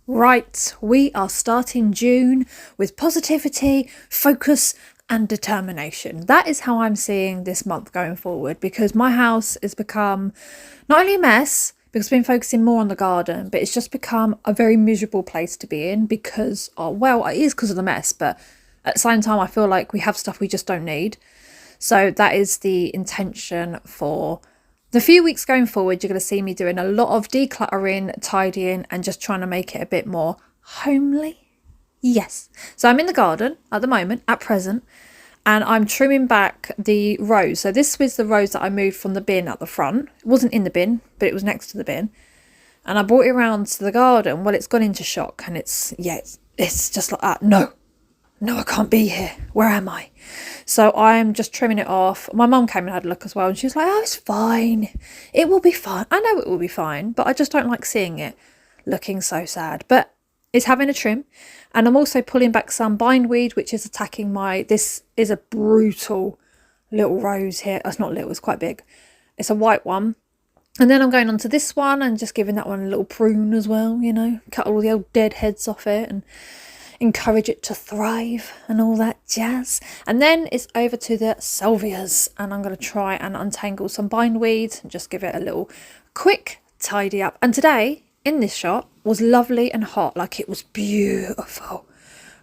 Right, we are starting June with positivity, focus, and determination. That is how I'm seeing this month going forward because my house has become not only a mess because I've been focusing more on the garden, but it's just become a very miserable place to be in because, well, it is because of the mess, but at the same time, I feel like we have stuff we just don't need. So that is the intention for the few weeks going forward. You're going to see me doing a lot of decluttering, tidying, and just trying to make it a bit more homely. Yes. So I'm in the garden at the moment, at present, and I'm trimming back the rose. So this was the rose that I moved from the bin at the front. It wasn't in the bin, but it was next to the bin. And I brought it around to the garden. Well, it's gone into shock and it's just like that. No, I can't be here. Where am I? So I'm just trimming it off. My mum came and had a look as well. And she was like, oh, it's fine. It will be fine. I know it will be fine, but I just don't like seeing it looking so sad. But it's having a trim. And I'm also pulling back some bindweed, which is attacking this is a brutal little rose here. It's not little, it's quite big. It's a white one. And then I'm going on to this one and just giving that one a little prune as well, cut all the old dead heads off it and encourage it to thrive and all that jazz. And then it's over to the salvias and I'm going to try and untangle some bindweed and just give it a little quick tidy up. And today in this shop was lovely and hot, like it was beautiful,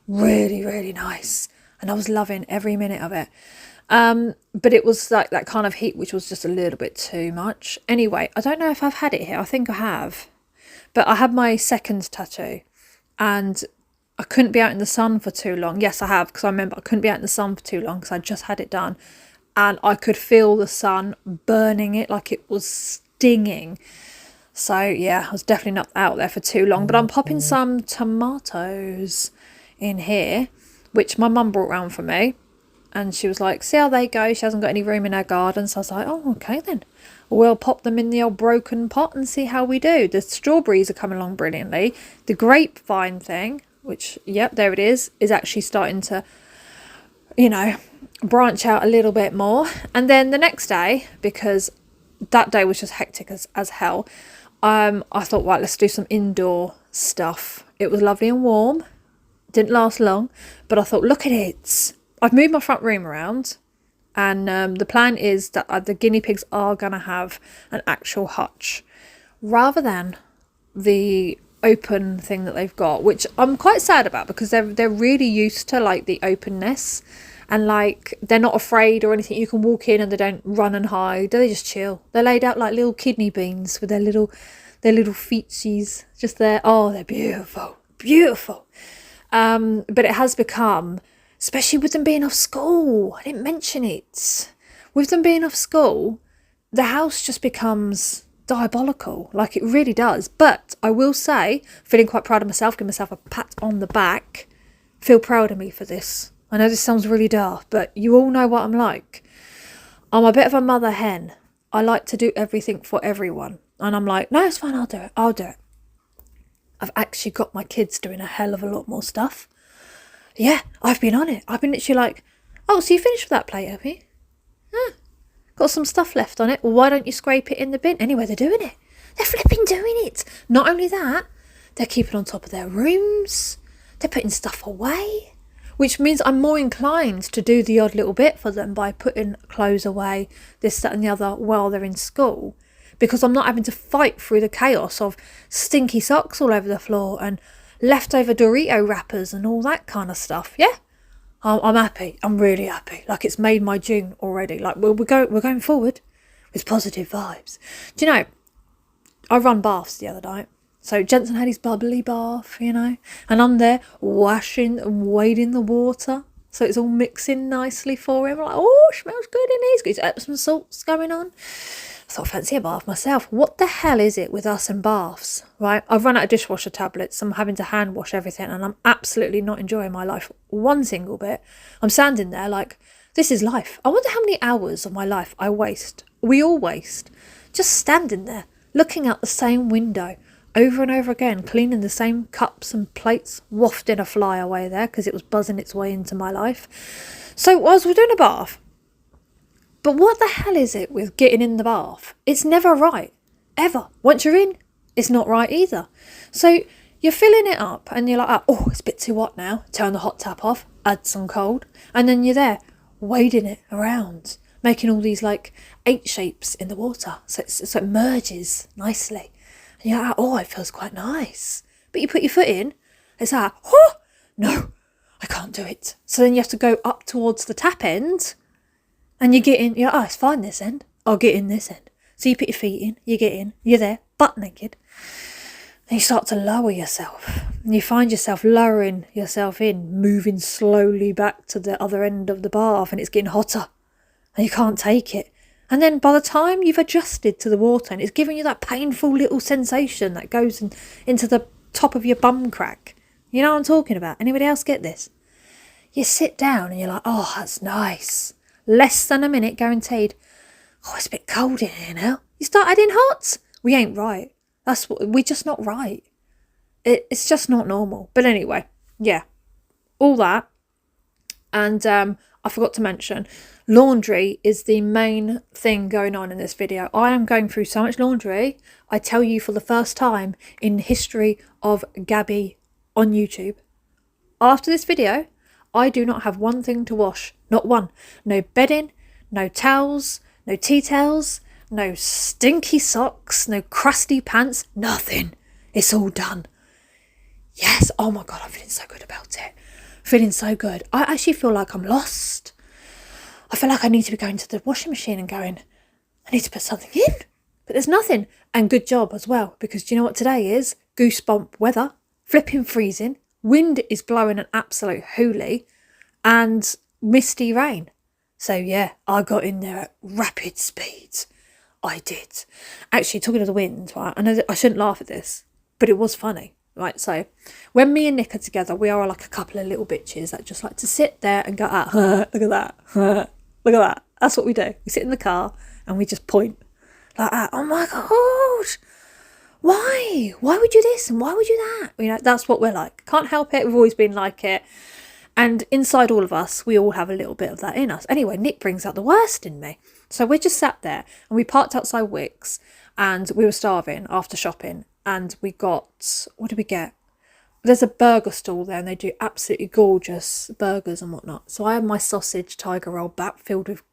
really, really nice. And I was loving every minute of it. But it was like that kind of heat, which was just a little bit too much. Anyway, I don't know if I've had it here. I think I have. But I had my second tattoo and I couldn't be out in the sun for too long. Yes, I have, because I remember I couldn't be out in the sun for too long because I just had it done. And I could feel the sun burning it like it was stinging. So, yeah, I was definitely not out there for too long. But I'm popping some tomatoes in here, which my mum brought round for me. And she was like, see how they go? She hasn't got any room in her garden. So I was like, oh, okay then. We'll pop them in the old broken pot and see how we do. The strawberries are coming along brilliantly. The grapevine thing, which, yep, there it is actually starting to, branch out a little bit more. And then the next day, because that day was just hectic as hell, I thought, right, let's do some indoor stuff. It was lovely and warm. Didn't last long, but I thought, look at it. I've moved my front room around. And the plan is that the guinea pigs are going to have an actual hutch rather than the open thing that they've got, which I'm quite sad about because they're really used to like the openness and like they're not afraid or anything. You can walk in and they don't run and hide. They just chill. They're laid out like little kidney beans with their little feetsies just there. Oh, they're beautiful. But it has become, especially with them being off school, I didn't mention it, with them being off school, the house just becomes diabolical, like it really does. But I will say, feeling quite proud of myself, give myself a pat on the back, feel proud of me for this. I know this sounds really daft, but you all know what I'm like. I'm a bit of a mother hen. I like to do everything for everyone. And I'm like, no, it's fine, I'll do it. I've actually got my kids doing a hell of a lot more stuff. Yeah, I've been on it. I've been literally like, oh, so you finished with that plate, have you? Got some stuff left on it. Well, why don't you scrape it in the bin? Anyway, they're doing it. They're flipping doing it. Not only that, they're keeping on top of their rooms. They're putting stuff away, which means I'm more inclined to do the odd little bit for them by putting clothes away, this, that and the other while they're in school, because I'm not having to fight through the chaos of stinky socks all over the floor and leftover Dorito wrappers and all that kind of stuff. Yeah, I'm happy. I'm really happy. Like it's made my June already. Like we're going forward with positive vibes. Do you know, I run baths the other night. So Jensen had his bubbly bath, and I'm there washing and wading the water. So it's all mixing nicely for him. I'm like, oh, smells good in here. He's got his Epsom salts going on. I thought, fancy a bath myself. What the hell is it with us and baths, right? I've run out of dishwasher tablets. I'm having to hand wash everything and I'm absolutely not enjoying my life one single bit. I'm standing there like, this is life. I wonder how many hours of my life I waste. We all waste. Just standing there, looking out the same window over and over again, cleaning the same cups and plates, wafting a fly away there because it was buzzing its way into my life. So whilst we're doing a bath, but what the hell is it with getting in the bath? It's never right. Ever. Once you're in, it's not right either. So You're filling it up and you're like, oh, it's a bit too hot now. Turn the hot tap off, add some cold. And then you're there wading it around, making all these like H shapes in the water. So it merges nicely. And you're like, oh, it feels quite nice. But you put your foot in, it's like, oh, no, I can't do it. So then you have to go up towards the tap end and you get in, you're like, oh, it's fine this end. I'll get in this end. So you put your feet in, you get in, you're there, butt naked. And you start to lower yourself. And you find yourself lowering yourself in, moving slowly back to the other end of the bath, and it's getting hotter. And you can't take it. And then by the time you've adjusted to the water, and it's giving you that painful little sensation that goes into the top of your bum crack. You know what I'm talking about? Anybody else get this? You sit down and you're like, oh, that's nice. Less than a minute guaranteed. Oh, it's a bit cold in here now. You start adding hot. We ain't right. We're just not right. It's just not normal. But anyway, yeah, all that. And I forgot to mention, laundry is the main thing going on in this video. I am going through so much laundry. I tell you, for the first time in the history of Gabby on YouTube, after this video, I do not have one thing to wash. Not one. No bedding, no towels, no tea towels, no stinky socks, no crusty pants, nothing. It's all done. Yes, oh my God, I'm feeling so good about it. Feeling so good. I actually feel like I'm lost. I feel like I need to be going to the washing machine and going, I need to put something in. But there's nothing. And good job as well, because do you know what today is? Goosebump weather. Flipping freezing. Wind is blowing an absolute hoolie. And misty rain. So yeah, I got in there at rapid speed. I did. Actually, talking of the wind, right, I know that I shouldn't laugh at this, but it was funny, right? So when me and Nick are together, we are like a couple of little bitches that just like to sit there and go, look at that, look at that. That's what we do. We sit in the car and we just point like that. Oh my gosh, why? Why would you this and why would you that? You know, that's what we're like. Can't help it. We've always been like it. And inside all of us, we all have a little bit of that in us. Anyway, Nick brings out the worst in me. So we just sat there and we parked outside Wickes and we were starving after shopping. And we got, what did we get? There's a burger stall there and they do absolutely gorgeous burgers and whatnot. So I had my sausage tiger roll back filled with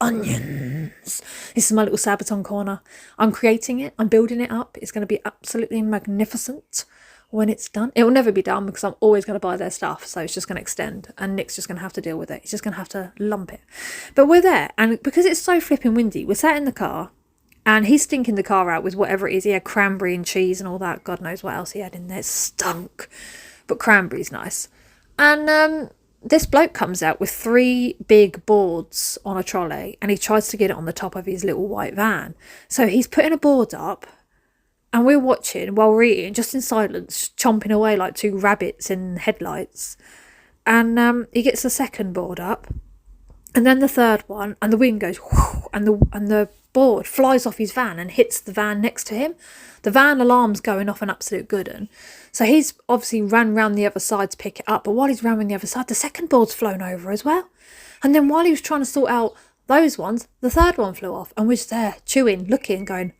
onions. This is my little Sabaton corner. I'm creating it. I'm building it up. It's going to be absolutely magnificent when it's done. It will never be done because I'm always going to buy their stuff, so it's just going to extend and Nick's just going to have to deal with it. He's just going to have to lump it. But we're there, and because it's so flipping windy, we're sat in the car and he's stinking the car out with whatever it is. He had cranberry and cheese and all that. God knows what else he had in there. It stunk, but cranberry's nice. And this bloke comes out with 3 big boards on a trolley and he tries to get it on the top of his little white van. So he's putting a board up. And we're watching while we're eating, just in silence, chomping away like 2 rabbits in headlights. And he gets the second board up, and then the third one, and the wind goes, whoosh, and the board flies off his van and hits the van next to him. The van alarm's going off an absolute good one. So he's obviously ran round the other side to pick it up, but while he's round the other side, the second board's flown over as well. And then while he was trying to sort out those ones, the third one flew off, and we're just there chewing, looking, going,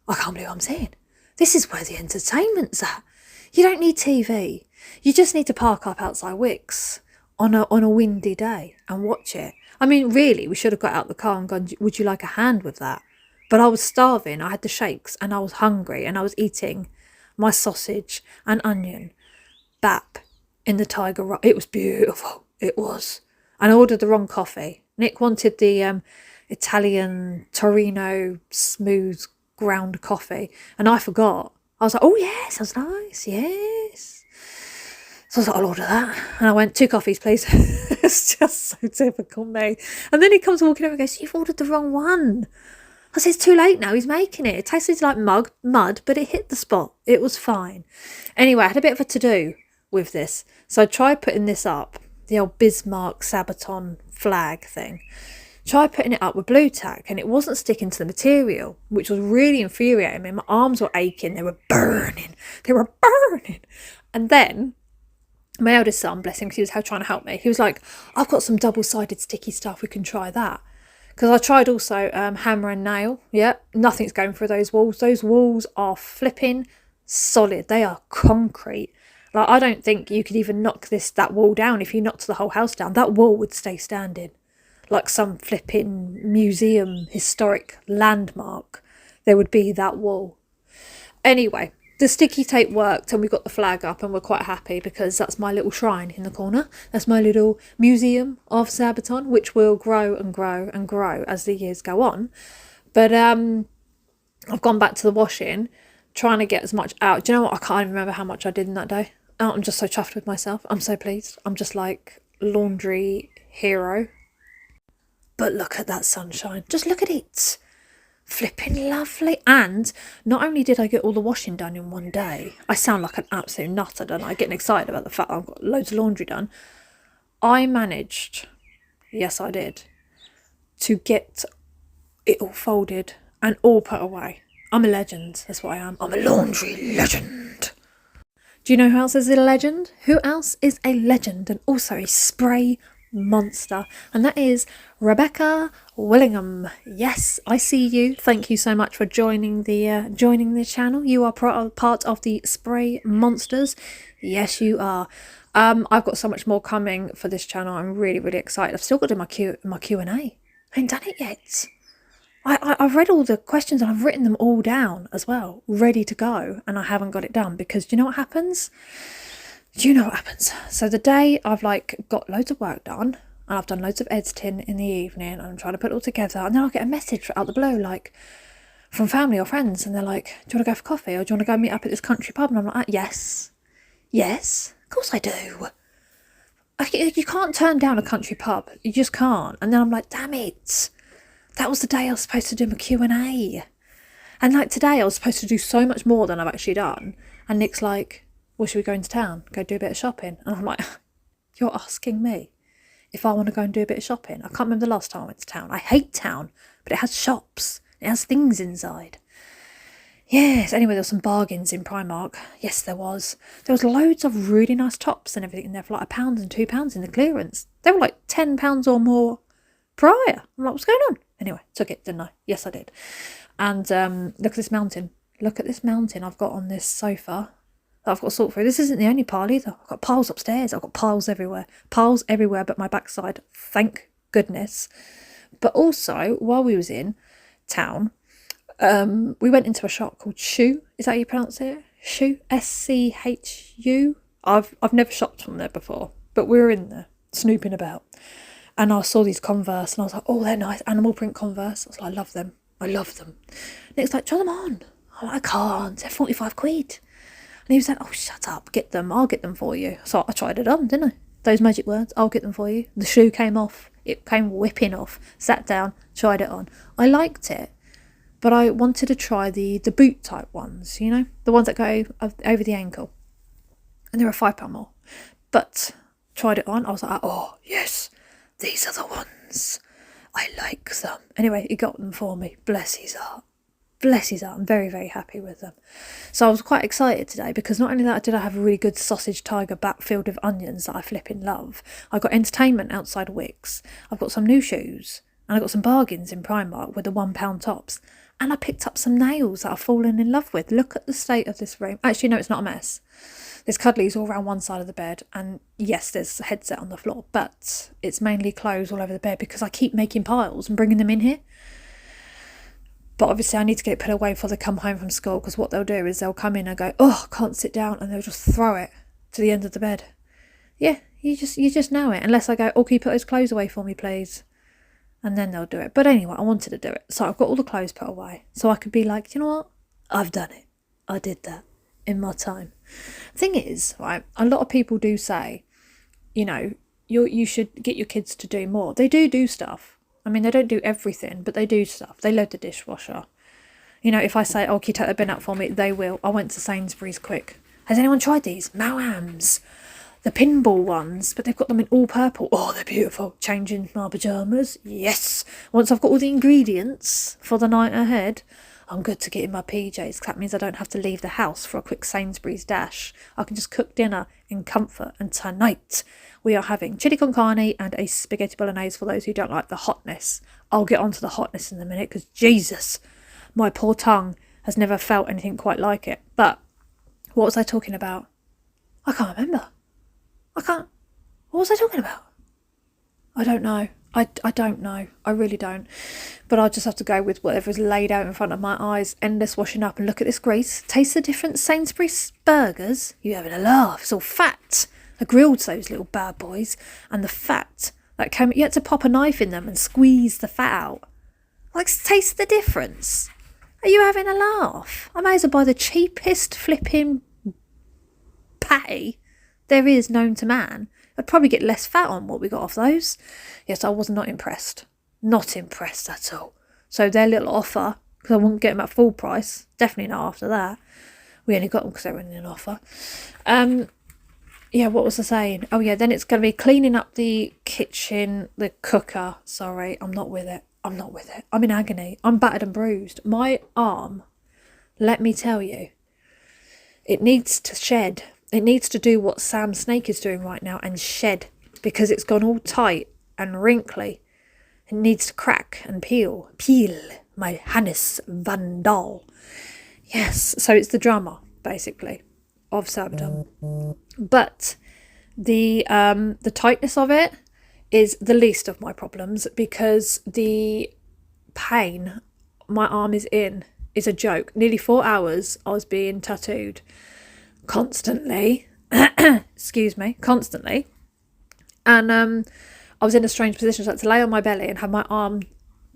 I can't believe what I'm seeing. This is where the entertainment's at. You don't need TV. You just need to park up outside Wickes on a windy day and watch it. I mean, really, we should have got out the car and gone, would you like a hand with that? But I was starving. I had the shakes and I was hungry and I was eating my sausage and onion bap in the tiger roll. It was beautiful. It was. And I ordered the wrong coffee. Nick wanted the Italian Torino smooth ground coffee and I forgot. I was like, oh yes, that's nice, yes. So I was like, I'll order that. And I went, 2 coffees please. It's just so typical me. And then he comes walking over and goes, you've ordered the wrong one. I said, it's too late now, he's making it. It tasted like mud, but it hit the spot. It was fine. Anyway, I had a bit of a to-do with this. So I tried putting this up, the old Bismarck Sabaton flag thing. Tried putting it up with blue tack and it wasn't sticking to the material, which was really infuriating me. My arms were aching. They were burning. And then my eldest son, bless him, because he was trying to help me. He was like, I've got some double-sided sticky stuff. We can try that. Because I tried also hammer and nail. Yeah, nothing's going through those walls. Those walls are flipping solid. They are concrete. Like, I don't think you could even knock that wall down. If you knocked the whole house down, that wall would stay standing. Like some flipping museum historic landmark, there would be that wall. Anyway, the sticky tape worked and we got the flag up and we're quite happy because that's my little shrine in the corner. That's my little museum of Surbiton, which will grow and grow and grow as the years go on. But I've gone back to the washing, trying to get as much out. Do you know what? I can't even remember how much I did in that day. Oh, I'm just so chuffed with myself. I'm so pleased. I'm just like laundry hero. But look at that sunshine. Just look at it. Flipping lovely. And not only did I get all the washing done in one day, I sound like an absolute nutter, don't I? Getting excited about the fact that I've got loads of laundry done. I managed, yes I did, to get it all folded and all put away. I'm a legend, that's what I am. I'm a laundry legend. Do you know who else is a legend? Who else is a legend and also a spray monster? And that is Rebecca Willingham. Yes, I see you. Thank you so much for joining the channel. You are part of the spray monsters. Yes, you are. I've got so much more coming for this channel. I'm really, really excited. I've still got to do my Q&A. I ain't done it yet. I've read all the questions and I've written them all down as well, ready to go, and I haven't got it done because do you know what happens? Do you know what happens? So the day I've got loads of work done and I've done loads of editing in the evening and I'm trying to put it all together, and then I'll get a message out the blue from family or friends and they're like, do you want to go for coffee or do you want to go meet up at this country pub? And I'm like, yes, of course I do. You can't turn down a country pub. You just can't. And then I'm like, damn it. That was the day I was supposed to do my Q&A. And today I was supposed to do so much more than I've actually done. And Nick's like, well, should we go into town? Go do a bit of shopping? And I'm like, you're asking me if I want to go and do a bit of shopping? I can't remember the last time I went to town. I hate town, but it has shops. It has things inside. Yes, anyway, there were some bargains in Primark. Yes, there was. There was loads of really nice tops and everything in there for £1 and £2 in the clearance. They were £10 or more prior. I'm like, what's going on? Anyway, took it, didn't I? Yes, I did. And look at this mountain. Look at this mountain I've got on this sofa that I've got to sort through. This isn't the only pile either. I've got piles upstairs. I've got piles everywhere. Piles everywhere but my backside. Thank goodness. But also, while we was in town, we went into a shop called Shoe. Is that how you pronounce it? Shoe? SCHU? I've never shopped from there before. But we were in there, snooping about. And I saw these Converse and I was like, oh, they're nice. Animal print Converse. I was like, I love them. I love them. And it's like, try them on. I'm like, I can't. They're 45 quid. And he was like, oh, shut up. Get them. I'll get them for you. So I tried it on, didn't I? Those magic words. I'll get them for you. The shoe came off. It came whipping off. Sat down. Tried it on. I liked it. But I wanted to try the boot type ones, you know? The ones that go over the ankle. And they were £5 more. But tried it on. I was like, oh, yes. These are the ones. I like them. Anyway, he got them for me. Bless his heart. Bless his heart. I'm very, very happy with them. So I was quite excited today because not only that did I have a really good sausage tiger bat filled with onions that I flipping love, I got entertainment outside Wickes. I've got some new shoes and I got some bargains in Primark with the £1 tops. And I picked up some nails that I've fallen in love with. Look at the state of this room. Actually, no, it's not a mess. There's cuddlies all around one side of the bed. And yes, there's a headset on the floor. But it's mainly clothes all over the bed because I keep making piles and bringing them in here. But obviously I need to get it put away before they come home from school. Because what they'll do is they'll come in and go, oh, I can't sit down. And they'll just throw it to the end of the bed. Yeah, you just know it. Unless I go, oh, can you put those clothes away for me, please? And then they'll do it. But anyway, I wanted to do it. So I've got all the clothes put away. So I could be like, you know what? I've done it. I did that in my time. Thing is, right, a lot of people do say, you know, you should get your kids to do more. They do stuff. I mean, they don't do everything, but they do stuff. They load the dishwasher. You know, if I say, oh, can you take the bin out for me? They will. I went to Sainsbury's quick. Has anyone tried these? Moams. The pinball ones, but they've got them in all purple. Oh, they're beautiful. Changing my pyjamas. Yes. Once I've got all the ingredients for the night ahead, I'm good to get in my PJs. That means I don't have to leave the house for a quick Sainsbury's dash. I can just cook dinner in comfort. And tonight we are having chili con carne and a spaghetti bolognese for those who don't like the hotness. I'll get onto the hotness in a minute because Jesus, my poor tongue has never felt anything quite like it. But What was I talking about? I can't remember. What was I talking about? I don't know. I don't know. I really don't. But I'll just have to go with whatever is laid out in front of my eyes. Endless washing up, and look at this grease. Taste the difference. Sainsbury's burgers. You're having a laugh. It's all fat. I grilled those little bad boys. And the fat that came, you had to pop a knife in them and squeeze the fat out. Like, taste the difference. Are you having a laugh? I may as well buy the cheapest flipping patty there is known to man. I'd probably get less fat on what we got off those. Yes, I was not impressed. Not impressed at all. So their little offer, because I wouldn't get them at full price. Definitely not after that. We only got them because they were in an offer. Yeah, what was I saying? Oh yeah, then it's going to be cleaning up the kitchen, the cooker. Sorry, I'm not with it. I'm in agony. I'm battered and bruised. My arm, let me tell you, it needs to shed. It needs to do what Sam Snake is doing right now and shed, because it's gone all tight and wrinkly. It needs to crack and peel. Peel, my Hannes Van Dahl. Yes, so it's the drummer, basically, of Sabadum. But the tightness of it is the least of my problems, because the pain my arm is in is a joke. Nearly 4 hours I was being tattooed. Constantly. Excuse me. Constantly. And I was in a strange position, so I had to lay on my belly and have my arm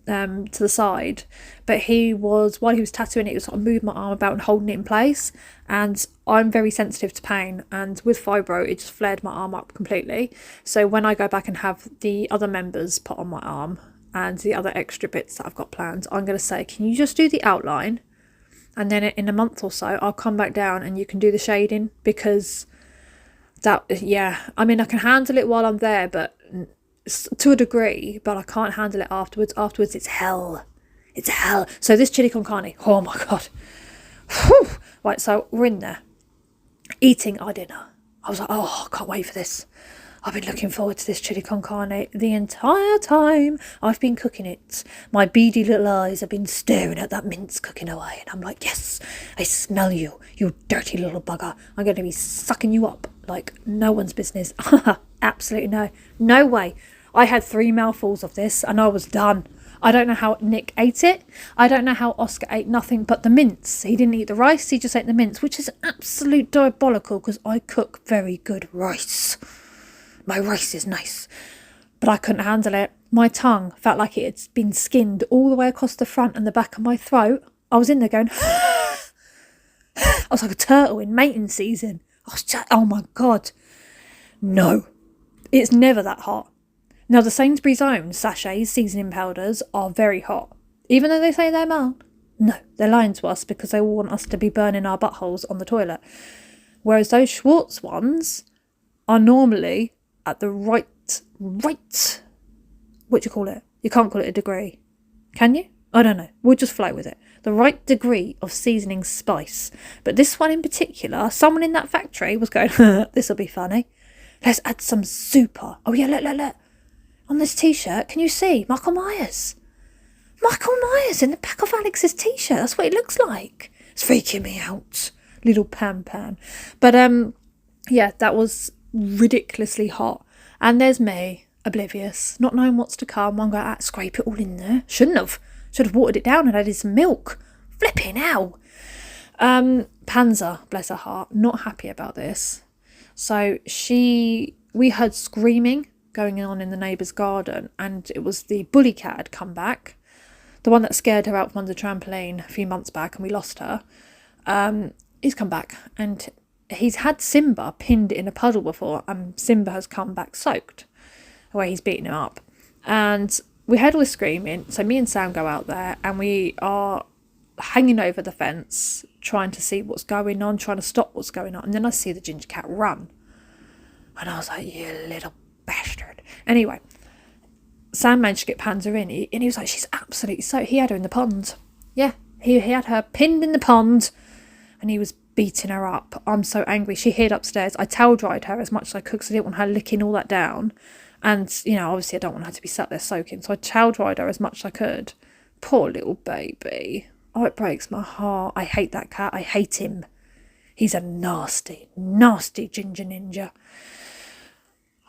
to the side. But while he was tattooing it, he was sort of moving my arm about and holding it in place. And I'm very sensitive to pain, and with fibro it just flared my arm up completely. So when I go back and have the other members put on my arm and the other extra bits that I've got planned, I'm going to say, can you just do the outline? And then in a month or so, I'll come back down and you can do the shading, because that, yeah, I mean, I can handle it while I'm there, but to a degree, but I can't handle it afterwards. Afterwards, it's hell. It's hell. So this chili con carne, oh my God. Whew. Right, so we're in there eating our dinner. I was like, oh, I can't wait for this. I've been looking forward to this chili con carne the entire time I've been cooking it. My beady little eyes have been staring at that mince cooking away, and I'm like, yes, I smell you, you dirty little bugger. I'm going to be sucking you up like no one's business. Absolutely no. No way. I had 3 mouthfuls of this and I was done. I don't know how Nick ate it. I don't know how Oscar ate nothing but the mince. He didn't eat the rice, he just ate the mince, which is absolute diabolical, because I cook very good rice. My rice is nice, but I couldn't handle it. My tongue felt like it had been skinned all the way across the front and the back of my throat. I was in there going, I was like a turtle in mating season. Oh my God. No, it's never that hot. Now, the Sainsbury's own sachets, seasoning powders, are very hot. Even though they say they're mild. No, they're lying to us because they want us to be burning our buttholes on the toilet. Whereas those Schwartz ones are normally at the right, what do you call it? You can't call it a degree. Can you? I don't know. We'll just flow with it. The right degree of seasoning spice. But this one in particular, someone in that factory was going, this'll be funny. Let's add some super. Oh yeah, look. On this t-shirt, can you see? Michael Myers. Michael Myers in the back of Alex's t-shirt. That's what it looks like. It's freaking me out. Little pan. But yeah, that was ridiculously hot. And there's me, oblivious, not knowing what's to come. I'm going to scrape it all in there. Shouldn't have. Should have watered it down and added some milk. Flipping hell. Panzer, bless her heart, not happy about this. So we heard screaming going on in the neighbour's garden, and it was the bully cat had come back, the one that scared her out from under the trampoline a few months back and we lost her. He's come back, and he's had Simba pinned in a puddle before, and Simba has come back soaked where he's beaten him up. And we heard all this screaming, so me and Sam go out there and we are hanging over the fence trying to see what's going on, trying to stop what's going on. And then I see the ginger cat run, and I was like, you little bastard. Anyway, Sam managed to get Panzer in, and he was like, she's absolutely so. He had her in the pond. Yeah, he had her pinned in the pond, and he was beating her up. I'm so angry. She hid upstairs. I towel dried her as much as I could because I didn't want her licking all that down. And, you know, obviously I don't want her to be sat there soaking. So I towel dried her as much as I could. Poor little baby. Oh, it breaks my heart. I hate that cat. I hate him. He's a nasty, nasty ginger ninja.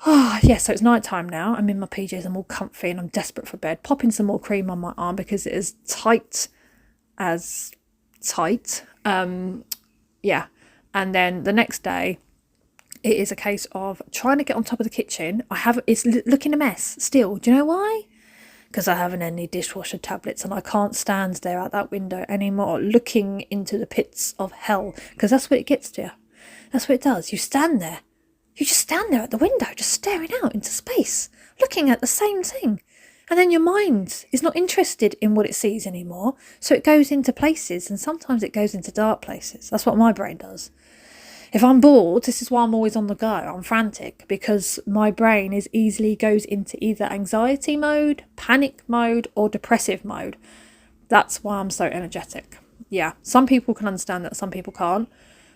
Oh, yeah, so it's night time now. I'm in my PJs, I'm all comfy and I'm desperate for bed. Popping some more cream on my arm because it is tight as tight. Yeah. And then the next day, it is a case of trying to get on top of the kitchen. It's looking a mess still. Do you know why? Because I haven't any dishwasher tablets and I can't stand there out that window anymore looking into the pits of hell, because that's what it gets to you. That's what it does. You stand there. You just stand there at the window, just staring out into space, looking at the same thing. And then your mind is not interested in what it sees anymore. So it goes into places, and sometimes it goes into dark places. That's what my brain does. If I'm bored, this is why I'm always on the go. I'm frantic because my brain easily goes into either anxiety mode, panic mode, or depressive mode. That's why I'm so energetic. Yeah, some people can understand that, some people can't.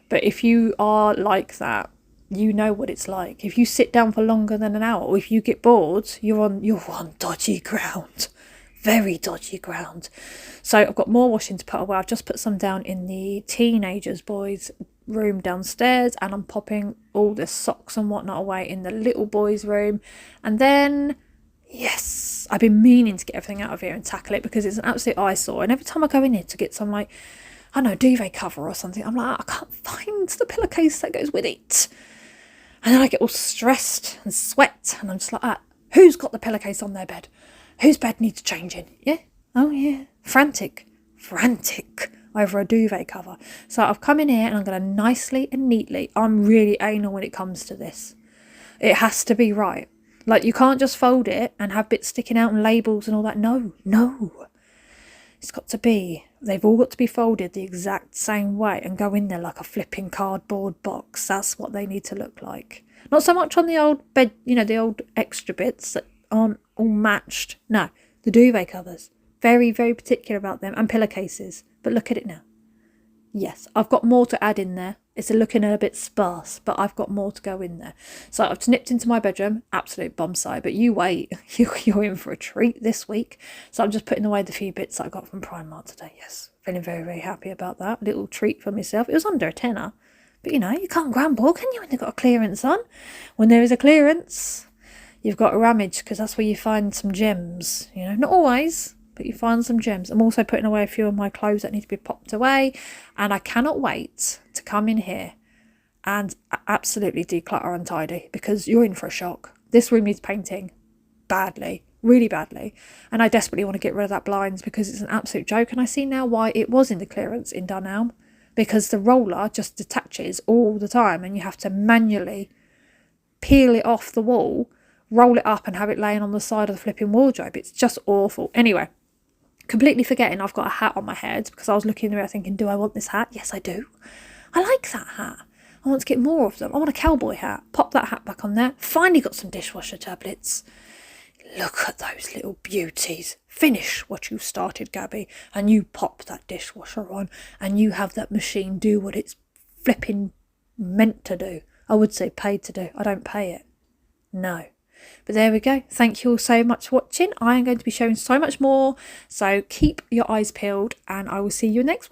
But if you are like that, you know what it's like. If you sit down for longer than an hour, or if you get bored, you're on dodgy ground. Very dodgy ground. So I've got more washing to put away. I've just put some down in the teenagers' boys' room downstairs, and I'm popping all the socks and whatnot away in the little boys' room. And then, yes, I've been meaning to get everything out of here and tackle it because it's an absolute eyesore. And every time I go in here to get some, like, I don't know, duvet cover or something, I'm like, I can't find the pillowcase that goes with it. And then I get all stressed and sweat, and I'm just like, who's got the pillowcase on their bed? Whose bed needs changing? Yeah? Oh, yeah. Frantic over a duvet cover. So I've come in here and I'm going to nicely and neatly, I'm really anal when it comes to this. It has to be right. Like, you can't just fold it and have bits sticking out and labels and all that. No. It's got to be, they've all got to be folded the exact same way and go in there like a flipping cardboard box. That's what they need to look like. Not so much on the old bed, the old extra bits that aren't all matched. No, the duvet covers. Very, very particular about them, and pillowcases. But look at it now. Yes, I've got more to add in there. It's looking a bit sparse, but I've got more to go in there. So I've snipped into my bedroom. Absolute bomb site, but you wait. You're in for a treat this week. So I'm just putting away the few bits that I got from Primark today. Yes, feeling very, very happy about that. Little treat for myself. It was under a tenner. But you can't grumble, can you, when you've got a clearance on? When there is a clearance, you've got to rummage, because that's where you find some gems. Not always, but you find some gems. I'm also putting away a few of my clothes that need to be popped away, and I cannot wait to come in here and absolutely declutter and tidy, because you're in for a shock. This room needs painting badly, really badly, and I desperately want to get rid of that blinds because it's an absolute joke. And I see now why it was in the clearance in Dunelm, because the roller just detaches all the time and you have to manually peel it off the wall, roll it up and have it laying on the side of the flipping wardrobe. It's just awful. Anyway, completely forgetting I've got a hat on my head, because I was looking there thinking, do I want this hat? Yes, I do. I like that hat. I want to get more of them. I want a cowboy hat. Pop that hat back on there. Finally got some dishwasher tablets. Look at those little beauties. Finish what you started, Gabby, and you pop that dishwasher on and you have that machine do what it's flipping meant to do. I would say paid to do. I don't pay it. No. But there we go. Thank you all so much for watching. I am going to be showing so much more. So keep your eyes peeled and I will see you next one.